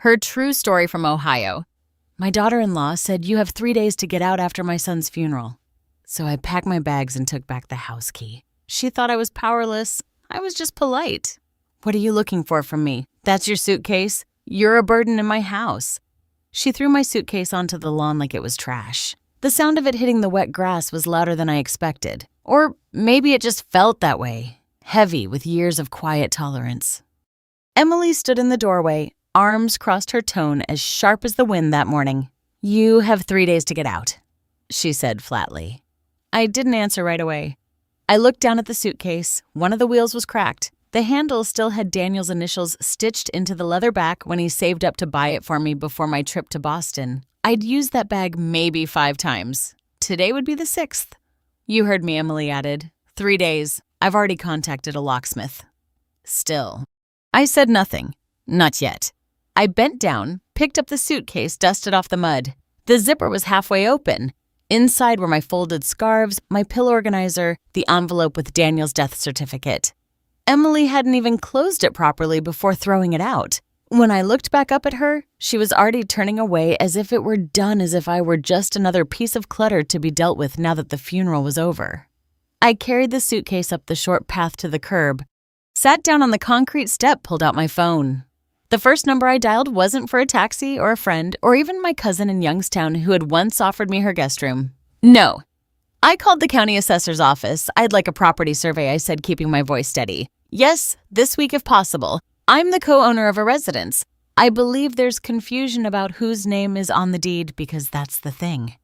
Her true story from Ohio. My daughter-in-law said you have 3 days to get out after my son's funeral. So I packed my bags and took back the house key. She thought I was powerless. I was just polite. What are you looking for from me? That's your suitcase? You're a burden in my house. She threw my suitcase onto the lawn like it was trash. The sound of it hitting the wet grass was louder than I expected. Or maybe it just felt that way, heavy with years of quiet tolerance. Emily stood in the doorway, arms crossed her tone as sharp as the wind that morning. You have 3 days to get out, she said flatly. I didn't answer right away. I looked down at the suitcase. One of the wheels was cracked. The handle still had Daniel's initials stitched into the leather back when he saved up to buy it for me before my trip to Boston. I'd used that bag maybe 5 times. Today would be the 6th. You heard me, Emily added. 3 days. I've already contacted a locksmith. Still. I said nothing. Not yet. I bent down, picked up the suitcase, dusted off the mud. The zipper was halfway open. Inside were my folded scarves, my pill organizer, the envelope with Daniel's death certificate. Emily hadn't even closed it properly before throwing it out. When I looked back up at her, she was already turning away as if it were done as if I were just another piece of clutter to be dealt with now that the funeral was over. I carried the suitcase up the short path to the curb, sat down on the concrete step, pulled out my phone. The first number I dialed wasn't for a taxi or a friend or even my cousin in Youngstown who had once offered me her guest room. No. I called the county assessor's office. I'd like a property survey, I said, keeping my voice steady. Yes, this week if possible. I'm the co-owner of a residence. I believe there's confusion about whose name is on the deed because that's the thing.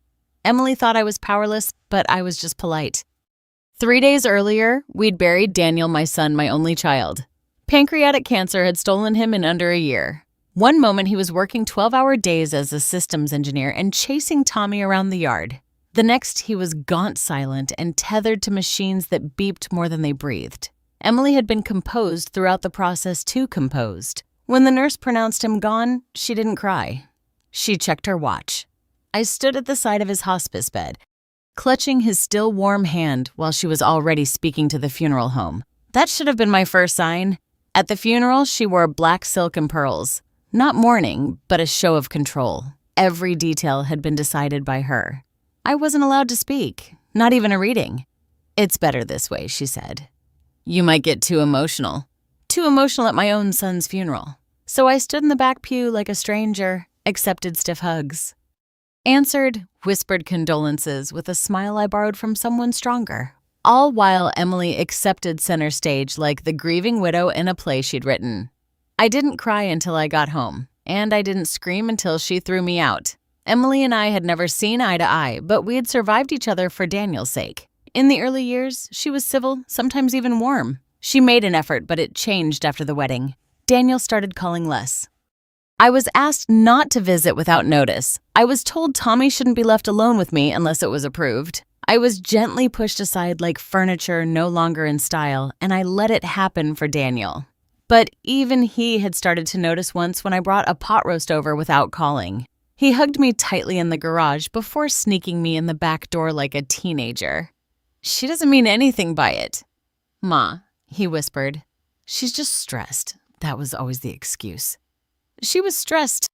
Emily thought I was powerless, but I was just polite. 3 days earlier, we'd buried Daniel, my son, my only child. Pancreatic cancer had stolen him in under a year. One moment he was working 12-hour days as a systems engineer and chasing Tommy around the yard. The next, he was gaunt silent and tethered to machines that beeped more than they breathed. Emily had been composed throughout the process too composed. When the nurse pronounced him gone, she didn't cry. She checked her watch. I stood at the side of his hospice bed, clutching his still warm hand while she was already speaking to the funeral home. That should have been my first sign. At the funeral, she wore black silk and pearls. Not mourning, but a show of control. Every detail had been decided by her. I wasn't allowed to speak, not even a reading. It's better this way, she said. You might get too emotional. Too emotional at my own son's funeral. So I stood in the back pew like a stranger, accepted stiff hugs. Answered, whispered condolences with a smile I borrowed from someone stronger. All while Emily accepted center stage like the grieving widow in a play she'd written. I didn't cry until I got home, and I didn't scream until she threw me out. Emily and I had never seen eye to eye, but we had survived each other for Daniel's sake. In the early years, she was civil, sometimes even warm. She made an effort, but it changed after the wedding. Daniel started calling less. I was asked not to visit without notice. I was told Tommy shouldn't be left alone with me unless it was approved. I was gently pushed aside like furniture no longer in style, and I let it happen for Daniel. But even he had started to notice once when I brought a pot roast over without calling. He hugged me tightly in the garage before sneaking me in the back door like a teenager. She doesn't mean anything by it. Ma, he whispered. She's just stressed. That was always the excuse. She was stressed,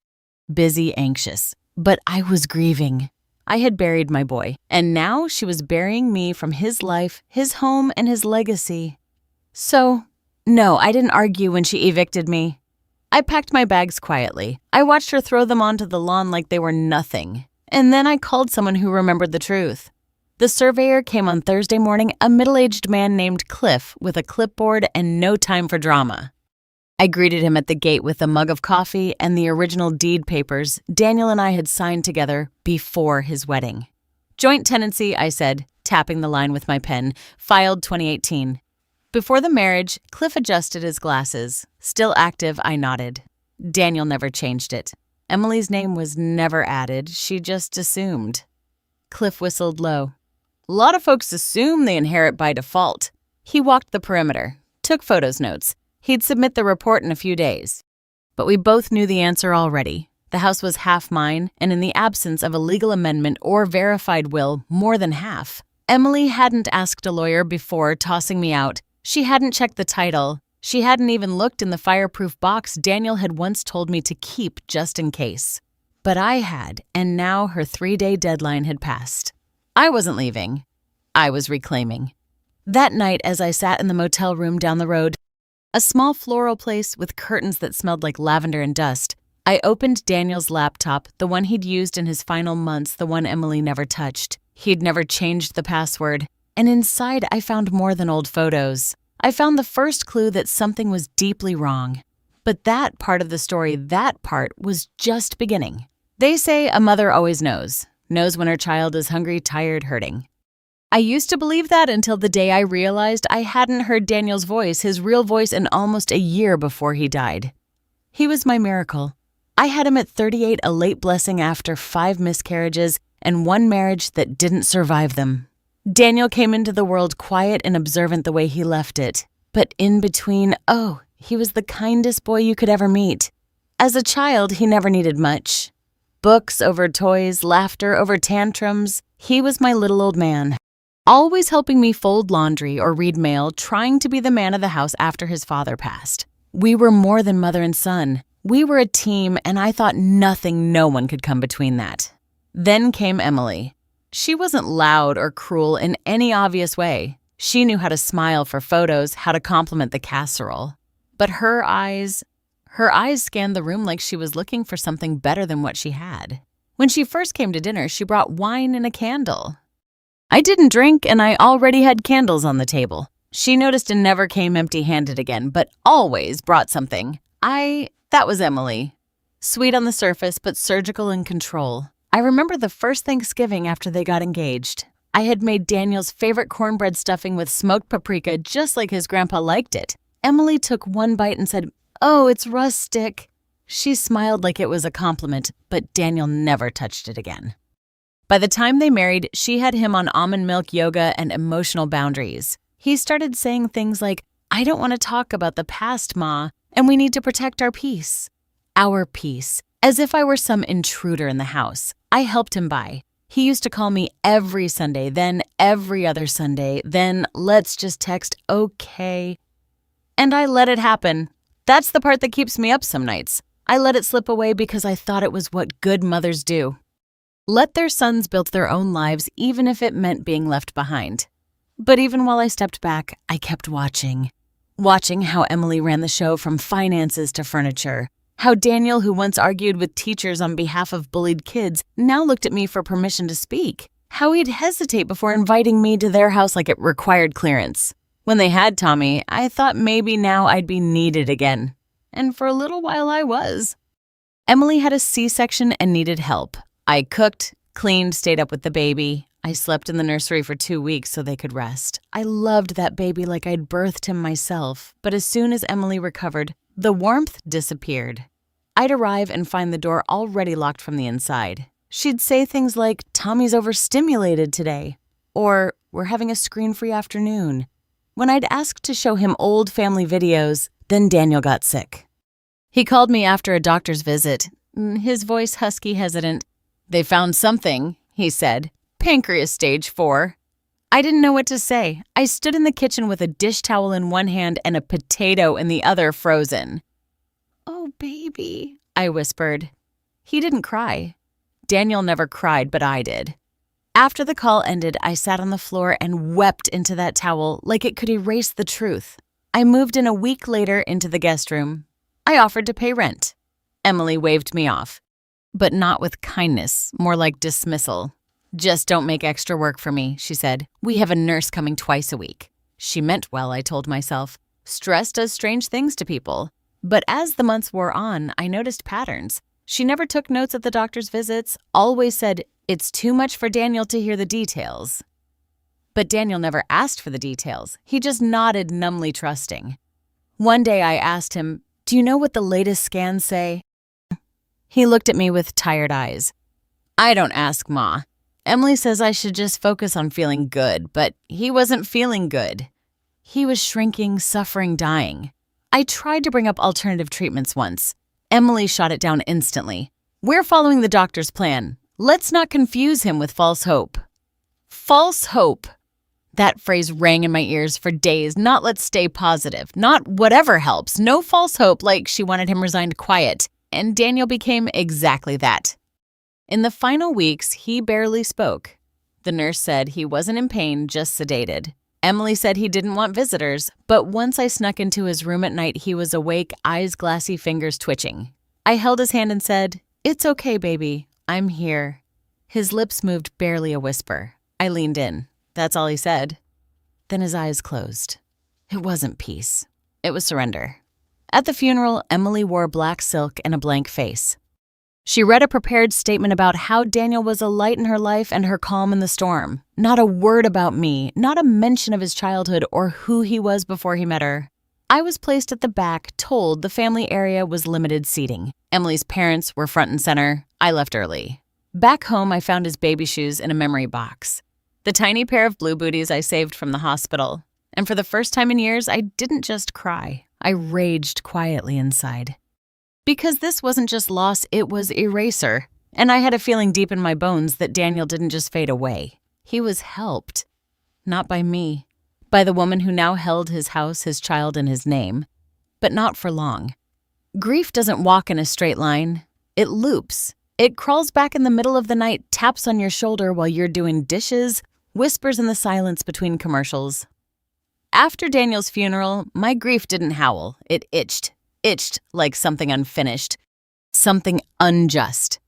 busy, anxious, but I was grieving. I had buried my boy, and now she was burying me from his life, his home, and his legacy. So, no, I didn't argue when she evicted me. I packed my bags quietly. I watched her throw them onto the lawn like they were nothing. And then I called someone who remembered the truth. The surveyor came on Thursday morning, a middle-aged man named Cliff with a clipboard and no time for drama. I greeted him at the gate with a mug of coffee and the original deed papers Daniel and I had signed together before his wedding. Joint tenancy, I said, tapping the line with my pen, filed 2018. Before the marriage, Cliff adjusted his glasses. Still active, I nodded. Daniel never changed it. Emily's name was never added, she just assumed. Cliff whistled low. A lot of folks assume they inherit by default. He walked the perimeter, took photos notes. He'd submit the report in a few days. But we both knew the answer already. The house was half mine, and in the absence of a legal amendment or verified will, more than half. Emily hadn't asked a lawyer before tossing me out. She hadn't checked the title. She hadn't even looked in the fireproof box Daniel had once told me to keep just in case. But I had, and now her 3-day deadline had passed. I wasn't leaving. I was reclaiming. That night, as I sat in the motel room down the road, a small floral place with curtains that smelled like lavender and dust, I opened Daniel's laptop, the one he'd used in his final months, the one Emily never touched. He'd never changed the password. And inside, I found more than old photos. I found the first clue that something was deeply wrong. But that part of the story, that part, was just beginning. They say a mother always knows when her child is hungry, tired, hurting. I used to believe that until the day I realized I hadn't heard Daniel's voice, his real voice, in almost a year before he died. He was my miracle. I had him at 38, a late blessing after 5 miscarriages and 1 marriage that didn't survive them. Daniel came into the world quiet and observant the way he left it. But in between, he was the kindest boy you could ever meet. As a child, he never needed much. Books over toys, laughter over tantrums. He was my little old man. Always helping me fold laundry or read mail, trying to be the man of the house after his father passed. We were more than mother and son. We were a team, and I thought no one could come between that. Then came Emily. She wasn't loud or cruel in any obvious way. She knew how to smile for photos, how to compliment the casserole. But her eyes scanned the room like she was looking for something better than what she had. When she first came to dinner, she brought wine and a candle. I didn't drink, and I already had candles on the table. She noticed and never came empty-handed again, but always brought something. That was Emily. Sweet on the surface, but surgical in control. I remember the first Thanksgiving after they got engaged. I had made Daniel's favorite cornbread stuffing with smoked paprika just like his grandpa liked it. Emily took 1 bite and said, "Oh, it's rustic." She smiled like it was a compliment, but Daniel never touched it again. By the time they married, she had him on almond milk yoga and emotional boundaries. He started saying things like, "I don't want to talk about the past, Ma, and we need to protect our peace." Our peace, as if I were some intruder in the house. I helped him by. He used to call me every Sunday, then every other Sunday, then let's just text okay. And I let it happen. That's the part that keeps me up some nights. I let it slip away because I thought it was what good mothers do. Let their sons build their own lives, even if it meant being left behind. But even while I stepped back, I kept watching. Watching how Emily ran the show from finances to furniture. How Daniel, who once argued with teachers on behalf of bullied kids, now looked at me for permission to speak. How he'd hesitate before inviting me to their house like it required clearance. When they had Tommy, I thought maybe now I'd be needed again. And for a little while I was. Emily had a C-section and needed help. I cooked, cleaned, stayed up with the baby. I slept in the nursery for 2 weeks so they could rest. I loved that baby like I'd birthed him myself. But as soon as Emily recovered, the warmth disappeared. I'd arrive and find the door already locked from the inside. She'd say things like, "Tommy's overstimulated today," or "We're having a screen-free afternoon." When I'd asked to show him old family videos, then Daniel got sick. He called me after a doctor's visit, his voice husky, hesitant. "They found something," he said. "Pancreas stage 4. I didn't know what to say. I stood in the kitchen with a dish towel in one hand and a potato in the other, frozen. "Oh, baby," I whispered. He didn't cry. Daniel never cried, but I did. After the call ended, I sat on the floor and wept into that towel like it could erase the truth. I moved in a week later into the guest room. I offered to pay rent. Emily waved me off, but not with kindness, more like dismissal. "Just don't make extra work for me," she said. "We have a nurse coming twice a week." She meant well, I told myself. Stress does strange things to people. But as the months wore on, I noticed patterns. She never took notes at the doctor's visits, always said, "It's too much for Daniel to hear the details." But Daniel never asked for the details. He just nodded, numbly trusting. One day I asked him, "Do you know what the latest scans say?" He looked at me with tired eyes. "I don't ask, Ma. Emily says I should just focus on feeling good," but he wasn't feeling good. He was shrinking, suffering, dying. I tried to bring up alternative treatments once. Emily shot it down instantly. "We're following the doctor's plan. Let's not confuse him with false hope." False hope. That phrase rang in my ears for days. Not let's stay positive. Not whatever helps. No false hope like she wanted him resigned quiet. And Daniel became exactly that. In the final weeks, he barely spoke. The nurse said he wasn't in pain, just sedated. Emily said he didn't want visitors, but once I snuck into his room at night, he was awake, eyes glassy, fingers twitching. I held his hand and said, "It's okay, baby. I'm here." His lips moved barely a whisper. I leaned in. That's all he said. Then his eyes closed. It wasn't peace. It was surrender. At the funeral, Emily wore black silk and a blank face. She read a prepared statement about how Daniel was a light in her life and her calm in the storm. Not a word about me, not a mention of his childhood or who he was before he met her. I was placed at the back, told the family area was limited seating. Emily's parents were front and center. I left early. Back home, I found his baby shoes in a memory box. The tiny pair of blue booties I saved from the hospital. And for the first time in years, I didn't just cry. I raged quietly inside. Because this wasn't just loss, it was eraser. And I had a feeling deep in my bones that Daniel didn't just fade away. He was helped. Not by me. By the woman who now held his house, his child, and his name. But not for long. Grief doesn't walk in a straight line. It loops. It crawls back in the middle of the night, taps on your shoulder while you're doing dishes, whispers in the silence between commercials. After Daniel's funeral, my grief didn't howl. It itched like something unfinished, something unjust.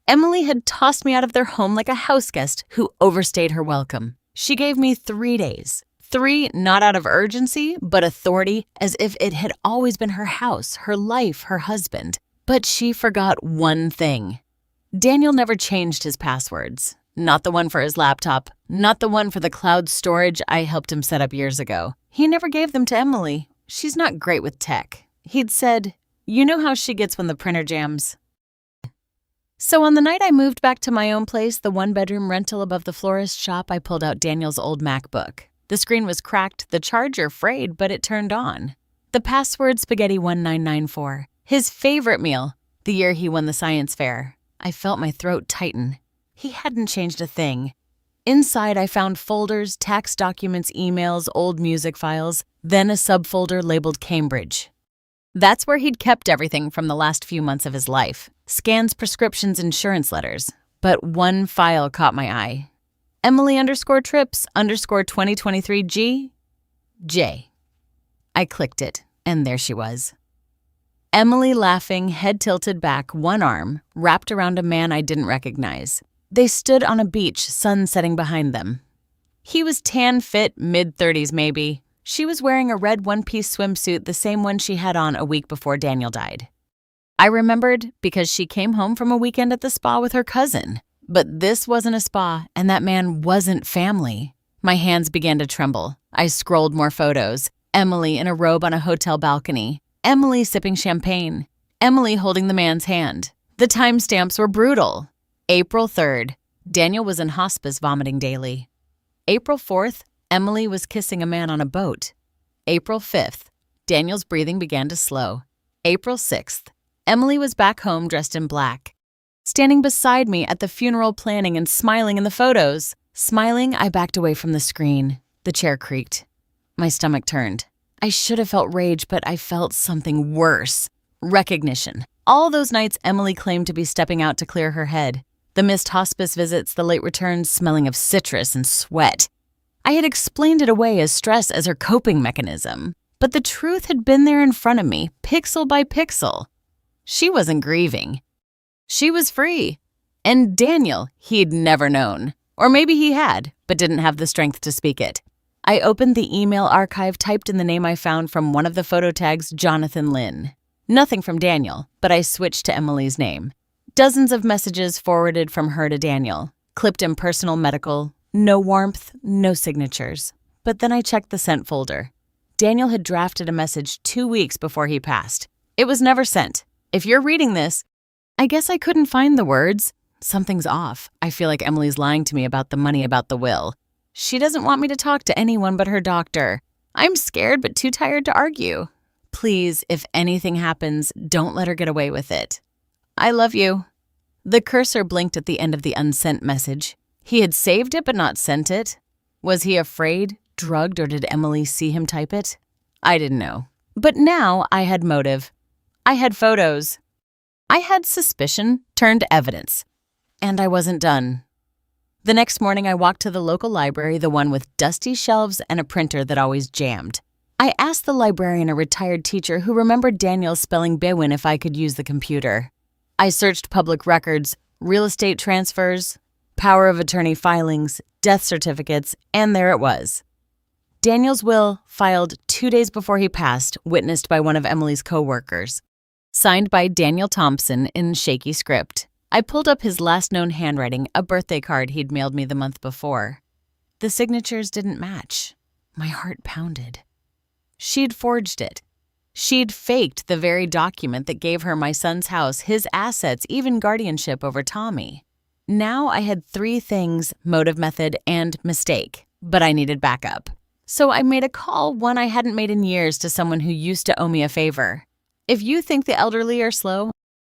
Emily had tossed me out of their home like a houseguest who overstayed her welcome. She gave me 3 days. 3, not out of urgency, but authority, as if it had always been her house, her life, her husband. But she forgot one thing. Daniel never changed his passwords. Not the one for his laptop, not the one for the cloud storage I helped him set up years ago. He never gave them to Emily. She's not great with tech. He'd said, "You know how she gets when the printer jams." So on the night I moved back to my own place, the one-bedroom rental above the florist shop, I pulled out Daniel's old MacBook. The screen was cracked, the charger frayed, but it turned on. The password Spaghetti 1994. His favorite meal, the year he won the science fair. I felt my throat tighten. He hadn't changed a thing. Inside, I found folders, tax documents, emails, old music files, then a subfolder labeled Cambridge. That's where he'd kept everything from the last few months of his life. Scans, prescriptions, insurance letters. But one file caught my eye. Emily_trips_2023G J. I clicked it, and there she was. Emily laughing, head tilted back, one arm wrapped around a man I didn't recognize. They stood on a beach, sun setting behind them. He was tan fit, mid-30s maybe. She was wearing a red one-piece swimsuit, the same one she had on a week before Daniel died. I remembered because she came home from a weekend at the spa with her cousin. But this wasn't a spa, and that man wasn't family. My hands began to tremble. I scrolled more photos. Emily in a robe on a hotel balcony. Emily sipping champagne. Emily holding the man's hand. The timestamps were brutal. April 3rd, Daniel was in hospice vomiting daily. April 4th, Emily was kissing a man on a boat. April 5th, Daniel's breathing began to slow. April 6th, Emily was back home dressed in black. Standing beside me at the funeral planning and smiling in the photos. Smiling, I backed away from the screen. The chair creaked. My stomach turned. I should have felt rage, but I felt something worse. Recognition. All those nights Emily claimed to be stepping out to clear her head. The missed hospice visits, the late returns smelling of citrus and sweat. I had explained it away as stress as her coping mechanism. But the truth had been there in front of me, pixel by pixel. She wasn't grieving. She was free. And Daniel, he'd never known. Or maybe he had, but didn't have the strength to speak it. I opened the email archive, typed in the name I found from one of the photo tags, Jonathan Lynn. Nothing from Daniel, but I switched to Emily's name. Dozens of messages forwarded from her to Daniel. Clipped in personal medical. No warmth, no signatures. But then I checked the sent folder. Daniel had drafted a message 2 weeks before he passed. It was never sent. If you're reading this, I guess I couldn't find the words. Something's off. I feel like Emily's lying to me about the money, about the will. She doesn't want me to talk to anyone but her doctor. I'm scared but too tired to argue. Please, if anything happens, don't let her get away with it. I love you. The cursor blinked at the end of the unsent message. He had saved it but not sent it. Was he afraid, drugged, or did Emily see him type it? I didn't know. But now I had motive. I had photos. I had suspicion turned evidence. And I wasn't done. The next morning, I walked to the local library, the one with dusty shelves and a printer that always jammed. I asked the librarian, a retired teacher who remembered Daniel spelling Bewin, if I could use the computer. I searched public records, real estate transfers, power of attorney filings, death certificates, and there it was. Daniel's will, filed 2 days before he passed, witnessed by one of Emily's co-workers. Signed by Daniel Thompson in shaky script. I pulled up his last known handwriting, a birthday card he'd mailed me the month before. The signatures didn't match. My heart pounded. She'd forged it. She'd faked the very document that gave her my son's house, his assets, even guardianship over Tommy. Now I had 3 things: motive, method, and mistake, but I needed backup. So I made a call, one I hadn't made in years, to someone who used to owe me a favor. If you think the elderly are slow,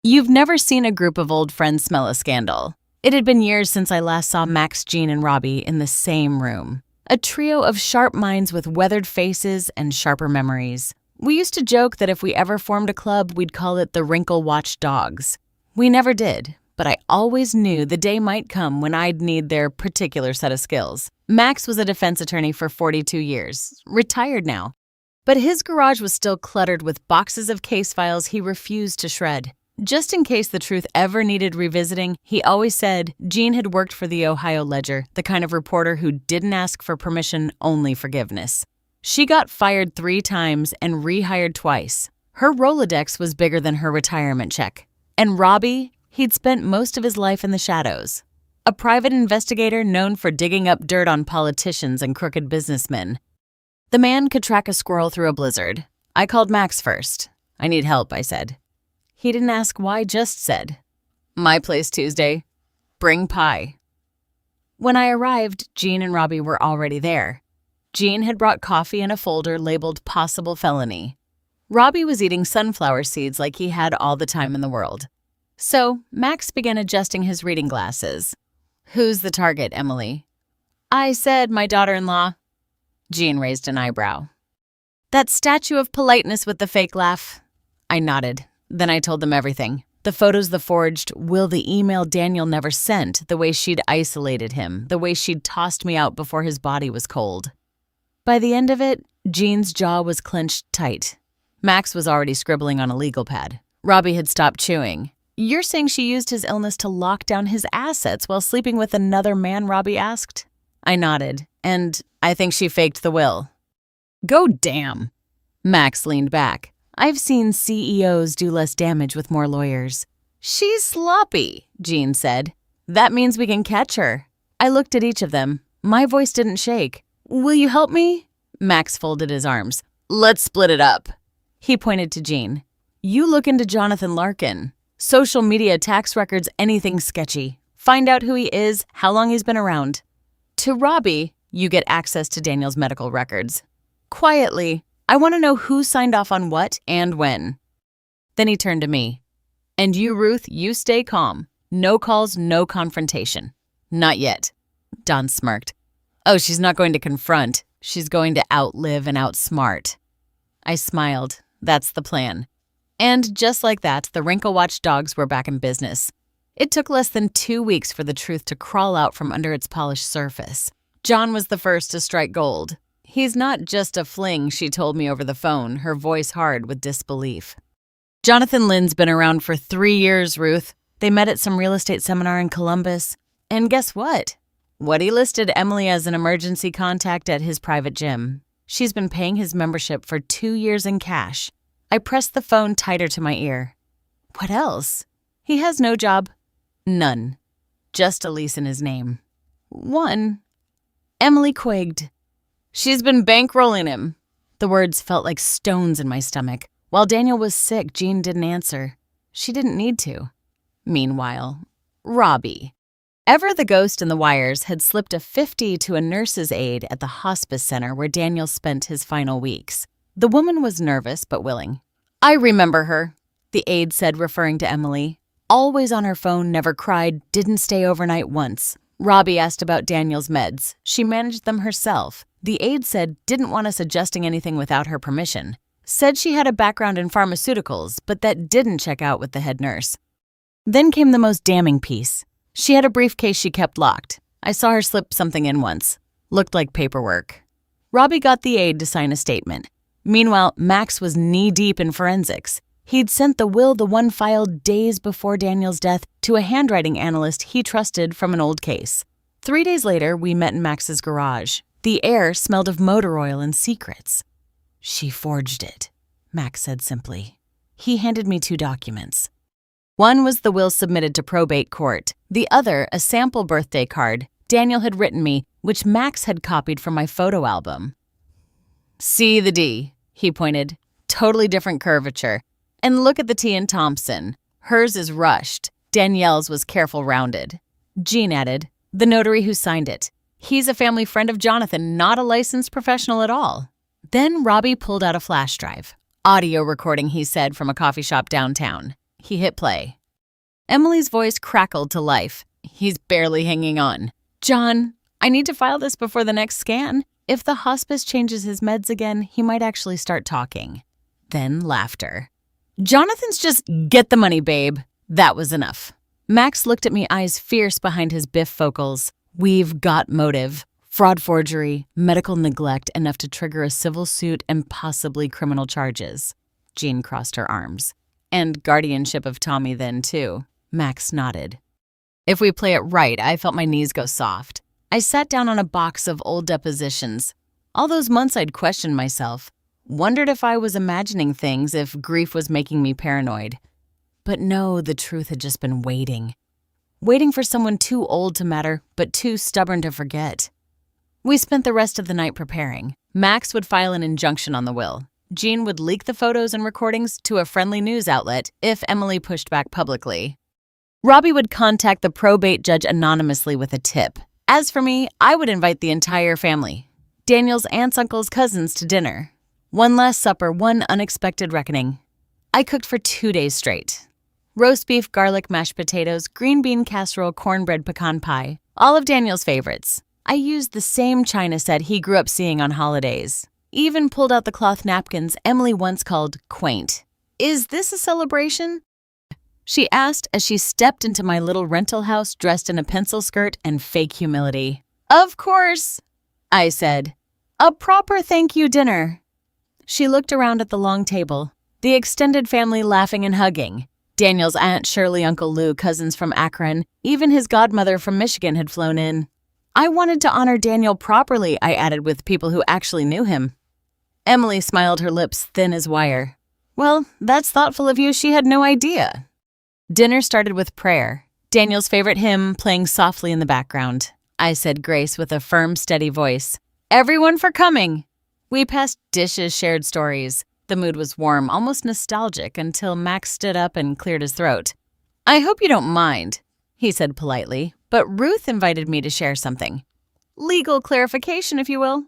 you've never seen a group of old friends smell a scandal. It had been years since I last saw Max, Jean, and Robbie in the same room. A trio of sharp minds with weathered faces and sharper memories. We used to joke that if we ever formed a club, we'd call it the Wrinkle Watch Dogs. We never did, but I always knew the day might come when I'd need their particular set of skills. Max was a defense attorney for 42 years, retired now. But his garage was still cluttered with boxes of case files he refused to shred. Just in case the truth ever needed revisiting, he always said Jean had worked for the Ohio Ledger, the kind of reporter who didn't ask for permission, only forgiveness. She got fired 3 times and rehired twice. Her Rolodex was bigger than her retirement check. And Robbie, he'd spent most of his life in the shadows. A private investigator known for digging up dirt on politicians and crooked businessmen. The man could track a squirrel through a blizzard. I called Max first. I need help, I said. He didn't ask why, just said, "My place Tuesday. Bring pie." When I arrived, Jean and Robbie were already there. Jean had brought coffee and a folder labeled possible felony. Robbie was eating sunflower seeds like he had all the time in the world. So Max began adjusting his reading glasses. "Who's the target, Emily?" I said my daughter-in-law. Jean raised an eyebrow. "That statue of politeness with the fake laugh." I nodded. Then I told them everything. The photos, the forged will, the email Daniel never sent, the way she'd isolated him, the way she'd tossed me out before his body was cold. By the end of it, Jean's jaw was clenched tight. Max was already scribbling on a legal pad. Robbie had stopped chewing. "You're saying she used his illness to lock down his assets while sleeping with another man?" Robbie asked. I nodded. "And I think she faked the will." "Go damn." Max leaned back. "I've seen CEOs do less damage with more lawyers." "She's sloppy," Jean said. "That means we can catch her." I looked at each of them. My voice didn't shake. "Will you help me?" Max folded his arms. "Let's split it up." He pointed to Jean. "You look into Jonathan Larkin. Social media, tax records, anything sketchy. Find out who he is, how long he's been around. To Robbie, you get access to Daniel's medical records. Quietly, I want to know who signed off on what and when." Then he turned to me. "And you, Ruth, you stay calm. No calls, no confrontation." "Not yet." Don smirked. "Oh, she's not going to confront. She's going to outlive and outsmart." I smiled. That's the plan. And just like that, the Wrinkle Watch dogs were back in business. It took less than 2 weeks for the truth to crawl out from under its polished surface. John was the first to strike gold. "He's not just a fling," she told me over the phone, her voice hard with disbelief. "Jonathan Lynn's been around for 3 years, Ruth. They met at some real estate seminar in Columbus. And guess what? He listed Emily as an emergency contact at his private gym. She's been paying his membership for 2 years in cash." I pressed the phone tighter to my ear. "What else?" "He has no job." "None. Just a lease in his name." "One." Emily quigged. "She's been bankrolling him." The words felt like stones in my stomach. While Daniel was sick, Jean didn't answer. She didn't need to. Meanwhile, Robbie. Ever the ghost in the wires had slipped a 50 to a nurse's aide at the hospice center where Daniel spent his final weeks. The woman was nervous but willing. "I remember her," the aide said, referring to Emily. "Always on her phone, never cried, didn't stay overnight once. Robbie asked about Daniel's meds. She managed them herself. The aide said didn't want us adjusting anything without her permission. Said she had a background in pharmaceuticals, but that didn't check out with the head nurse. Then came the most damning piece. She had a briefcase she kept locked. I saw her slip something in once. Looked like paperwork. Robbie got the aide to sign a statement. Meanwhile, Max was knee-deep in forensics. He'd sent the will, the one filed days before Daniel's death, to a handwriting analyst he trusted from an old case. 3 days later, we met in Max's garage. The air smelled of motor oil and secrets. "She forged it," Max said simply. He handed me 2 documents. One was the will submitted to probate court. The other, a sample birthday card Daniel had written me, which Max had copied from my photo album. "See the D," he pointed. "Totally different curvature. And look at the T in Thompson. Hers is rushed. Danielle's was careful rounded." Jean added, "The notary who signed it. He's a family friend of Jonathan, not a licensed professional at all." Then Robbie pulled out a flash drive. Audio recording, he said, from a coffee shop downtown. He hit play. Emily's voice crackled to life. He's barely hanging on. "John, I need to file this before the next scan. If the hospice changes his meds again, he might actually start talking." Then laughter. "Jonathan's just get the money, babe." That was enough. Max looked at me, eyes fierce behind his bifocals. "We've got motive. Fraud, forgery, medical neglect enough to trigger a civil suit and possibly criminal charges." Jean crossed her arms. "And guardianship of Tommy then, too." Max nodded. If we play it right, I felt my knees go soft. I sat down on a box of old depositions. All those months I'd questioned myself. Wondered if I was imagining things, if grief was making me paranoid. But no, the truth had just been waiting. Waiting for someone too old to matter, but too stubborn to forget. We spent the rest of the night preparing. Max would file an injunction on the will. Jean would leak the photos and recordings to a friendly news outlet if Emily pushed back publicly. Robbie would contact the probate judge anonymously with a tip. As for me, I would invite the entire family. Daniel's aunts, uncles, cousins to dinner. One last supper, one unexpected reckoning. I cooked for 2 days straight. Roast beef, garlic, mashed potatoes, green bean casserole, cornbread, pecan pie. All of Daniel's favorites. I used the same china set he grew up seeing on holidays. Even pulled out the cloth napkins Emily once called quaint. "Is this a celebration?" she asked as she stepped into my little rental house dressed in a pencil skirt and fake humility. "Of course," I said. "A proper thank you dinner." She looked around at the long table, the extended family laughing and hugging. Daniel's Aunt Shirley, Uncle Lou, cousins from Akron, even his godmother from Michigan had flown in. I wanted to honor Daniel properly, I added, with people who actually knew him. Emily smiled, her lips thin as wire. "Well, that's thoughtful of you. She had no idea." Dinner started with prayer, Daniel's favorite hymn playing softly in the background. I said grace with a firm, steady voice. "Everyone for coming." We passed dishes, shared stories. The mood was warm, almost nostalgic, until Max stood up and cleared his throat. "I hope you don't mind," he said politely, "but Ruth invited me to share something. Legal clarification, if you will."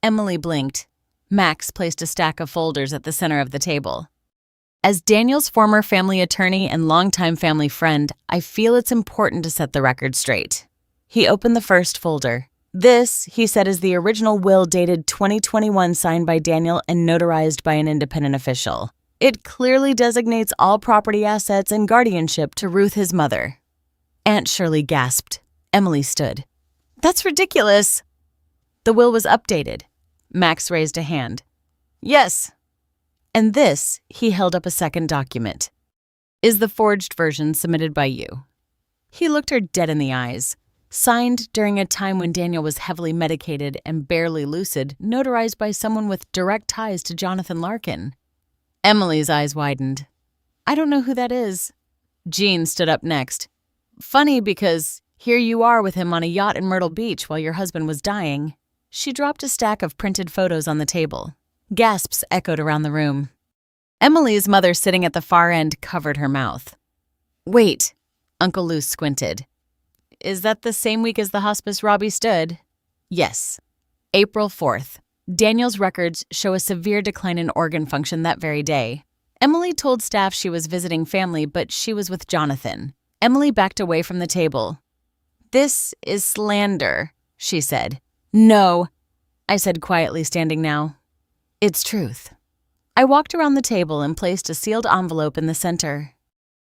Emily blinked. Max placed a stack of folders at the center of the table. As Daniel's former family attorney and longtime family friend, I feel it's important to set the record straight. He opened the first folder. "This," he said, "is the original will dated 2021, signed by Daniel and notarized by an independent official. It clearly designates all property assets and guardianship to Ruth, his mother." Aunt Shirley gasped. Emily stood. "That's ridiculous." The will was updated. Max raised a hand. "Yes." "And this," he held up a second document, "is the forged version submitted by you." He looked her dead in the eyes. Signed during a time when Daniel was heavily medicated and barely lucid, notarized by someone with direct ties to Jonathan Larkin. Emily's eyes widened. "I don't know who that is." Jean stood up next. "Funny because here you are with him on a yacht in Myrtle Beach while your husband was dying." She dropped a stack of printed photos on the table. Gasps echoed around the room. Emily's mother, sitting at the far end, covered her mouth. "Wait," Uncle Lou squinted. "Is that the same week as the hospice Robbie stood?" "Yes. April 4th. Daniel's records show a severe decline in organ function that very day. Emily told staff she was visiting family, but she was with Jonathan." Emily backed away from the table. This is slander, she said. No, I said quietly, standing now. It's truth. I walked around the table and placed a sealed envelope in the center.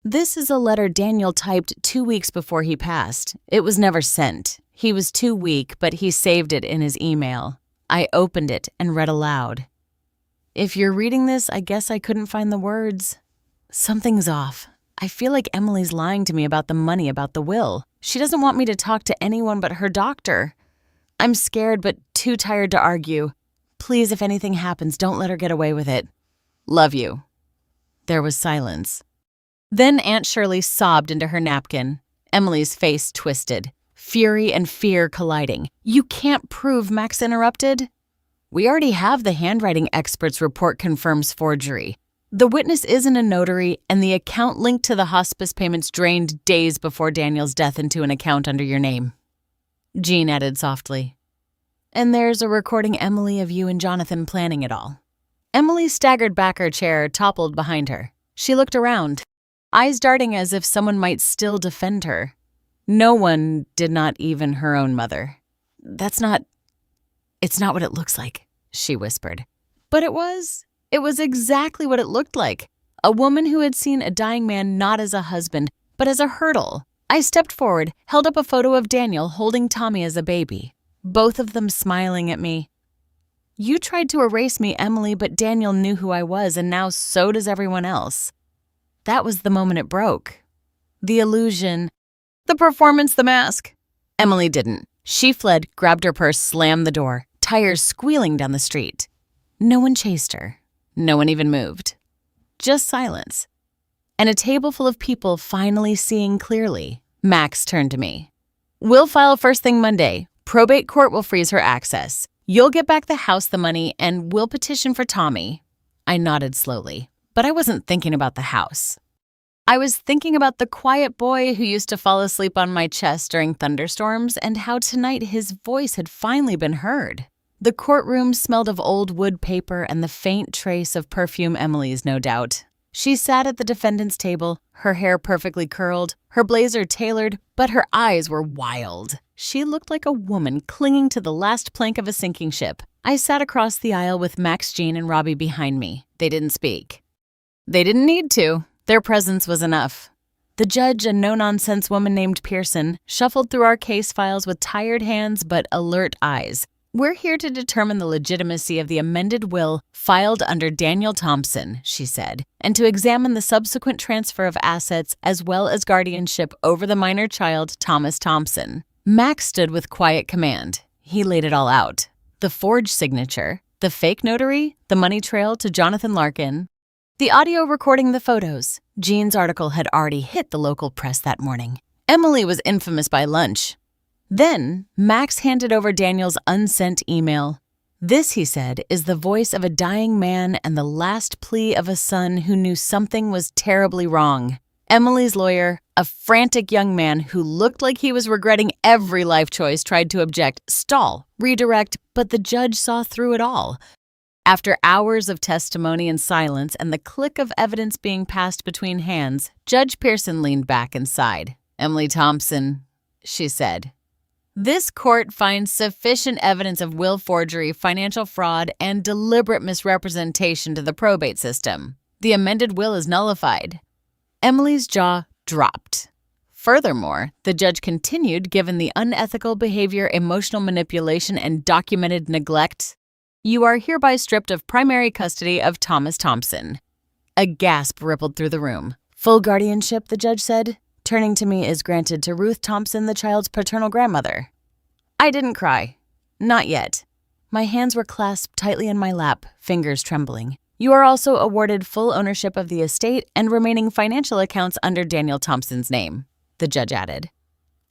This is a letter Daniel typed 2 weeks before he passed. It was never sent. He was too weak, but he saved it in his email. I opened it and read aloud. If you're reading this, I guess I couldn't find the words. Something's off. I feel like Emily's lying to me about the money, about the will. She doesn't want me to talk to anyone but her doctor. I'm scared but too tired to argue. Please, if anything happens, don't let her get away with it. Love you. There was silence. Then Aunt Shirley sobbed into her napkin. Emily's face twisted. Fury and fear colliding. You can't prove, Max interrupted. We already have the handwriting expert's report confirms forgery. The witness isn't a notary, and the account linked to the hospice payments drained days before Daniel's death into an account under your name. Jean added softly. And there's a recording, Emily, of you and Jonathan planning it all. Emily staggered back, her chair toppled behind her. She looked around, eyes darting as if someone might still defend her. No one did, not even her own mother. It's not what it looks like, she whispered. But it was. It was exactly what it looked like. A woman who had seen a dying man not as a husband, but as a hurdle. I stepped forward, held up a photo of Daniel holding Tommy as a baby, both of them smiling at me. You tried to erase me, Emily, but Daniel knew who I was, and now so does everyone else. That was the moment it broke. The illusion. The performance, the mask. Emily didn't. She fled, grabbed her purse, slammed the door, tires squealing down the street. No one chased her. No one even moved. Just silence. And a table full of people finally seeing clearly. Max turned to me. We'll file first thing Monday. Probate court will freeze her access. You'll get back the house, the money, and we'll petition for Tommy. I nodded slowly, but I wasn't thinking about the house. I was thinking about the quiet boy who used to fall asleep on my chest during thunderstorms and how tonight his voice had finally been heard. The courtroom smelled of old wood paper and the faint trace of perfume, Emily's, no doubt. She sat at the defendant's table, her hair perfectly curled, her blazer tailored, but her eyes were wild. She looked like a woman clinging to the last plank of a sinking ship. I sat across the aisle with Max, Jean, and Robbie behind me. They didn't speak. They didn't need to. Their presence was enough. The judge, a no-nonsense woman named Pearson, shuffled through our case files with tired hands but alert eyes. We're here to determine the legitimacy of the amended will filed under Daniel Thompson, she said, and to examine the subsequent transfer of assets as well as guardianship over the minor child, Thomas Thompson. Max stood with quiet command. He laid it all out. The forged signature, the fake notary, the money trail to Jonathan Larkin, the audio recording the photos. Jean's article had already hit the local press that morning. Emily was infamous by lunch. Then, Max handed over Daniel's unsent email. This, he said, is the voice of a dying man and the last plea of a son who knew something was terribly wrong. Emily's lawyer, a frantic young man who looked like he was regretting every life choice, tried to object, stall, redirect, but the judge saw through it all. After hours of testimony and silence and the click of evidence being passed between hands, Judge Pearson leaned back and sighed. Emily Thompson, she said. This court finds sufficient evidence of will forgery, financial fraud, and deliberate misrepresentation to the probate system. The amended will is nullified. Emily's jaw dropped. Furthermore, the judge continued, given the unethical behavior, emotional manipulation, and documented neglect, you are hereby stripped of primary custody of Thomas Thompson. A gasp rippled through the room. Full guardianship, the judge said. Turning to me, is granted to Ruth Thompson, the child's paternal grandmother. I didn't cry. Not yet. My hands were clasped tightly in my lap, fingers trembling. You are also awarded full ownership of the estate and remaining financial accounts under Daniel Thompson's name, the judge added.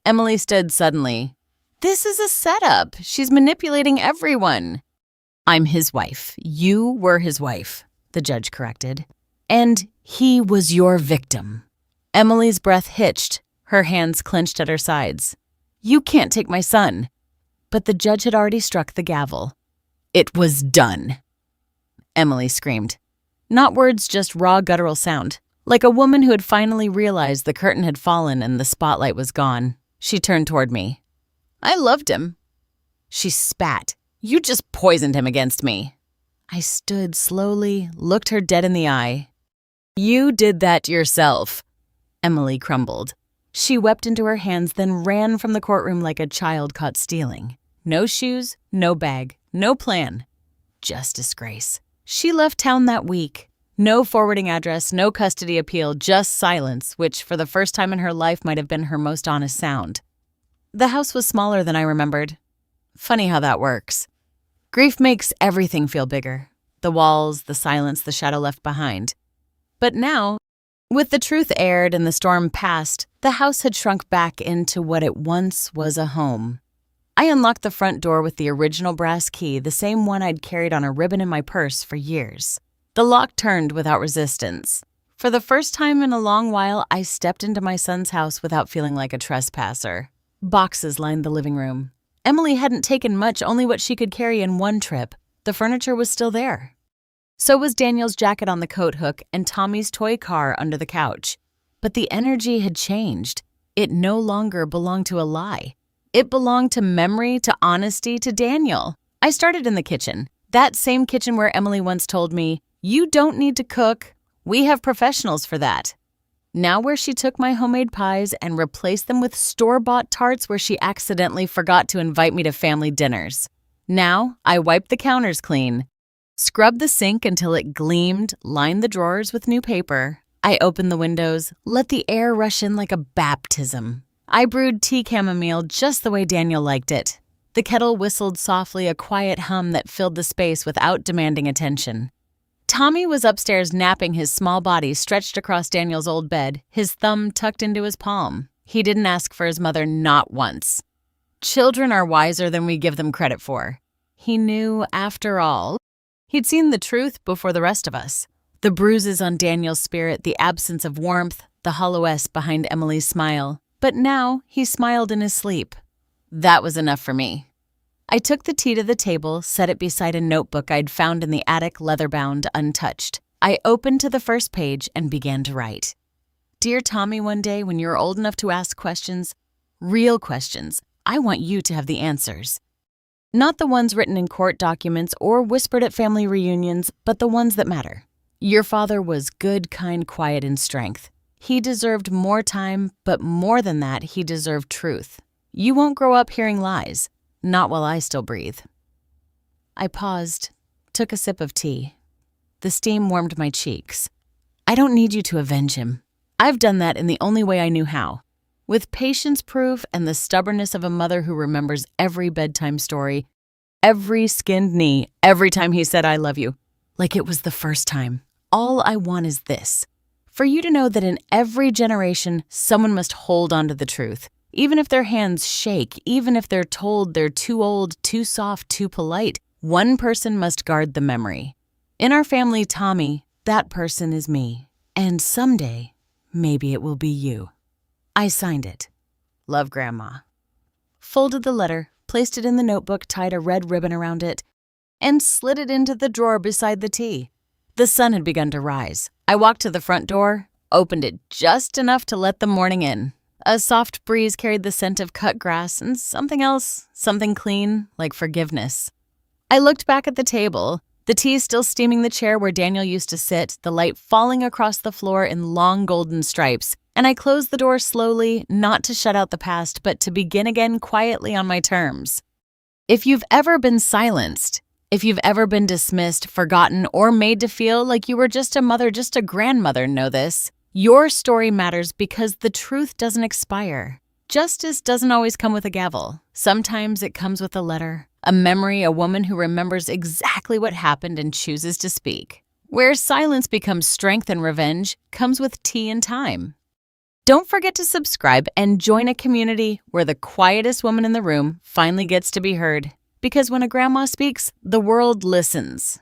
Emily stood suddenly. This is a setup. She's manipulating everyone. I'm his wife. You were his wife, the judge corrected. And he was your victim. Emily's breath hitched, her hands clenched at her sides. You can't take my son. But the judge had already struck the gavel. It was done. Emily screamed. Not words, just raw guttural sound, like a woman who had finally realized the curtain had fallen and the spotlight was gone. She turned toward me. I loved him. She spat. You just poisoned him against me. I stood slowly, looked her dead in the eye. You did that yourself. Emily crumbled. She wept into her hands, then ran from the courtroom like a child caught stealing. No shoes, no bag, no plan. Just disgrace. She left town that week. No forwarding address, no custody appeal, just silence, which for the first time in her life might have been her most honest sound. The house was smaller than I remembered. Funny how that works. Grief makes everything feel bigger. The walls, the silence, the shadow left behind. But now, with the truth aired and the storm past, the house had shrunk back into what it once was a home. I unlocked the front door with the original brass key, the same one I'd carried on a ribbon in my purse for years. The lock turned without resistance. For the first time in a long while, I stepped into my son's house without feeling like a trespasser. Boxes lined the living room. Emily hadn't taken much, only what she could carry in one trip. The furniture was still there. So was Daniel's jacket on the coat hook and Tommy's toy car under the couch. But the energy had changed. It no longer belonged to a lie. It belonged to memory, to honesty, to Daniel. I started in the kitchen. That same kitchen where Emily once told me, you don't need to cook. We have professionals for that. Now where she took my homemade pies and replaced them with store-bought tarts where she accidentally forgot to invite me to family dinners. Now I wiped the counters clean, scrubbed the sink until it gleamed, lined the drawers with new paper. I opened the windows, let the air rush in like a baptism. I brewed tea chamomile just the way Daniel liked it. The kettle whistled softly, a quiet hum that filled the space without demanding attention. Tommy was upstairs napping, his small body stretched across Daniel's old bed, his thumb tucked into his palm. He didn't ask for his mother, not once. Children are wiser than we give them credit for. He knew, after all. He'd seen the truth before the rest of us. The bruises on Daniel's spirit, the absence of warmth, the hollow S behind Emily's smile. But now he smiled in his sleep. That was enough for me. I took the tea to the table, set it beside a notebook I'd found in the attic, leather-bound, untouched. I opened to the first page and began to write. Dear Tommy, one day when you're old enough to ask questions, real questions, I want you to have the answers. Not the ones written in court documents or whispered at family reunions, but the ones that matter. Your father was good, kind, quiet, and strength. He deserved more time, but more than that, he deserved truth. You won't grow up hearing lies. Not while I still breathe. I paused, took a sip of tea. The steam warmed my cheeks. I don't need you to avenge him. I've done that in the only way I knew how. With patience proof and the stubbornness of a mother who remembers every bedtime story, every skinned knee, every time he said I love you, like it was the first time. All I want is this. For you to know that in every generation, someone must hold on to the truth. Even if their hands shake, even if they're told they're too old, too soft, too polite, one person must guard the memory. In our family, Tommy, that person is me. And someday, maybe it will be you. I signed it. Love, Grandma. Folded the letter, placed it in the notebook, tied a red ribbon around it, and slid it into the drawer beside the tea. The sun had begun to rise. I walked to the front door, opened it just enough to let the morning in. A soft breeze carried the scent of cut grass and something else, something clean, like forgiveness. I looked back at the table, the tea still steaming the chair where Daniel used to sit, the light falling across the floor in long golden stripes, and I closed the door slowly, not to shut out the past, but to begin again quietly on my terms. If you've ever been silenced, if you've ever been dismissed, forgotten, or made to feel like you were just a mother, just a grandmother, know this. Your story matters because the truth doesn't expire. Justice doesn't always come with a gavel. Sometimes it comes with a letter, a memory, a woman who remembers exactly what happened and chooses to speak. Where silence becomes strength and revenge comes with tea and time. Don't forget to subscribe and join a community where the quietest woman in the room finally gets to be heard. Because when a grandma speaks, the world listens.